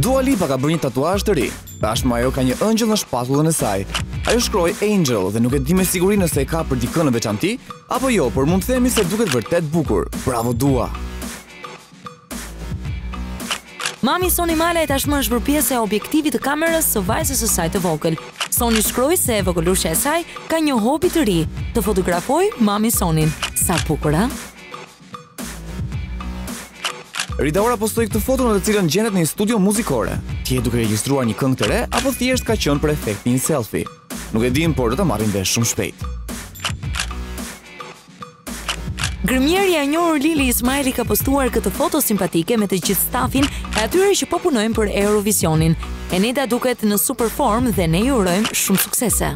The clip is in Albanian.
Dua Lipa ka bërë një tatuazh të ri. Tashmë ajo ka një ëngjëll në shpatullën e saj. Ajo shkroi Angel dhe nuk e di me siguri nëse e ka për dikën në veçanti apo jo, por mund të themi se duket vërtet bukur. Bravo Dua. Mami Soni Malaj tashmë është bërë pjesë e objektivit të kamerës së vajzës së saj të vogël. Soni shkroi se vogëlushja e saj ka një hobi të ri, të fotografoj mami Sonin. Sa bukur, a? Rita Ora postoi këtë foto në të cilën gjendet në një studio muzikore. Ti je duke regjistruar një këngë të re apo thjesht ka qenë për efektin një selfie? Nuk e dim, por do ta marrim vesh shumë shpejt. Gërmjeri e njohur Lili Ismaili ka postuar këtë foto simpatike me të gjithë stafin e atyre që po punojnë për Eurovisionin. Enida duket në super form dhe ne ju urojmë shumë suksese.